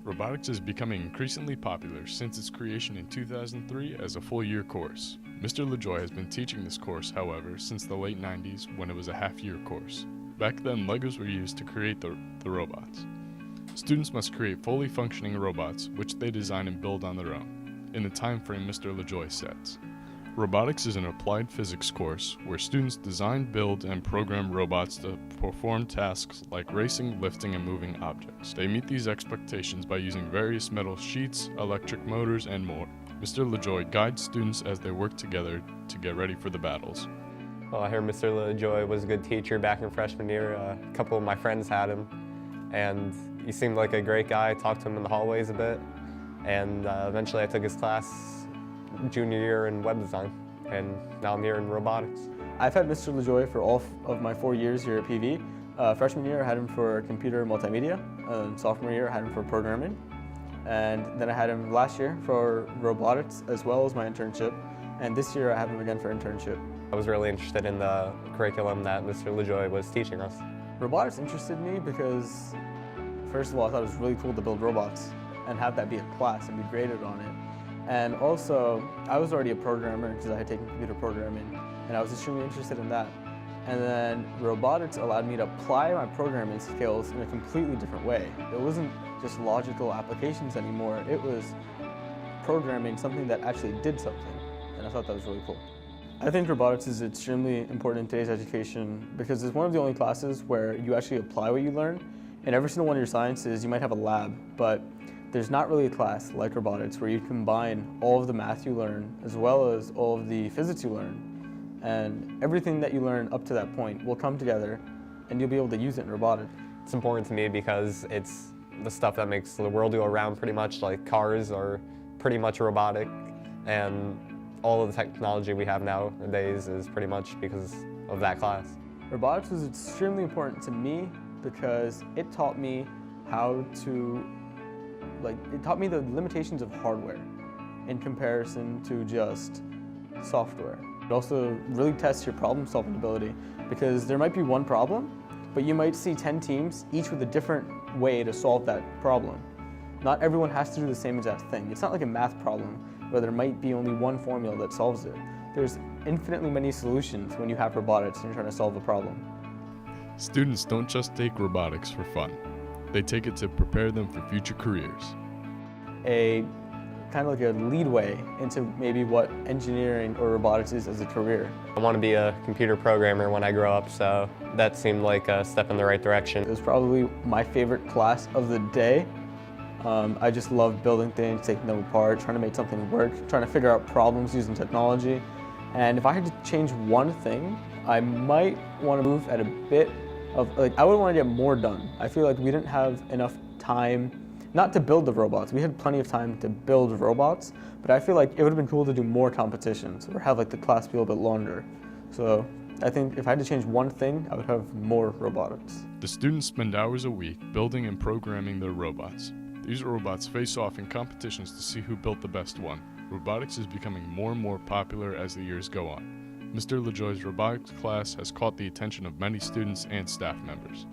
Robotics is becoming increasingly popular since its creation in 2003 as a full-year course. Mr. LaJoy has been teaching this course, however, since the late 90s when it was a half-year course. Back then, Legos were used to create the robots. Students must create fully functioning robots, which they design and build on their own, in the time frame Mr. LaJoy sets. Robotics is an applied physics course where students design, build, and program robots to perform tasks like racing, lifting, and moving objects. They meet these expectations by using various metal sheets, electric motors, and more. Mr. LaJoy guides students as they work together to get ready for the battles. Well, I heard Mr. LaJoy was a good teacher back in freshman year. A couple of my friends had him, and he seemed like a great guy. I talked to him in the hallways a bit, and eventually I took his class junior year in web design, and now I'm here in robotics. I've had Mr. LaJoy for all of my 4 years here at PV. Freshman year I had him for computer multimedia, sophomore year I had him for programming, and then I had him last year for robotics as well as my internship, and this year I have him again for internship. I was really interested in the curriculum that Mr. LaJoy was teaching us. Robotics interested me because, first of all, I thought it was really cool to build robots and have that be a class and be graded on it. And also, I was already a programmer because I had taken computer programming, and I was extremely interested in that. And then robotics allowed me to apply my programming skills in a completely different way. It wasn't just logical applications anymore, it was programming something that actually did something, and I thought that was really cool. I think robotics is extremely important in today's education because it's one of the only classes where you actually apply what you learn. In every single one of your sciences, you might have a lab, but there's not really a class like robotics where you combine all of the math you learn as well as all of the physics you learn. And everything that you learn up to that point will come together and you'll be able to use it in robotics. It's important to me because it's the stuff that makes the world go around pretty much. Like cars are pretty much robotic, and all of the technology we have nowadays is pretty much because of that class. Robotics was extremely important to me because it taught me how to it taught me the limitations of hardware in comparison to just software. It also really tests your problem-solving ability because there might be one problem, but you might see 10 teams, each with a different way to solve that problem. Not everyone has to do the same exact thing. It's not like a math problem where there might be only one formula that solves it. There's infinitely many solutions when you have robotics and you're trying to solve a problem. Students don't just take robotics for fun. They take it to prepare them for future careers. A kind of like a leadway into maybe what engineering or robotics is as a career. I want to be a computer programmer when I grow up, so that seemed like a step in the right direction. It was probably my favorite class of the day. I just love building things, taking them apart, trying to make something work, trying to figure out problems using technology. And if I had to change one thing, I might want to move at a bit of, I would want to get more done. I feel like we didn't have enough time, not to build the robots. We had plenty of time to build robots, but I feel like it would have been cool to do more competitions or have the class be a little bit longer. So I think if I had to change one thing, I would have more robotics. The students spend hours a week building and programming their robots. These robots face off in competitions to see who built the best one. Robotics is becoming more and more popular as the years go on. Mr. LaJoy's robotics class has caught the attention of many students and staff members.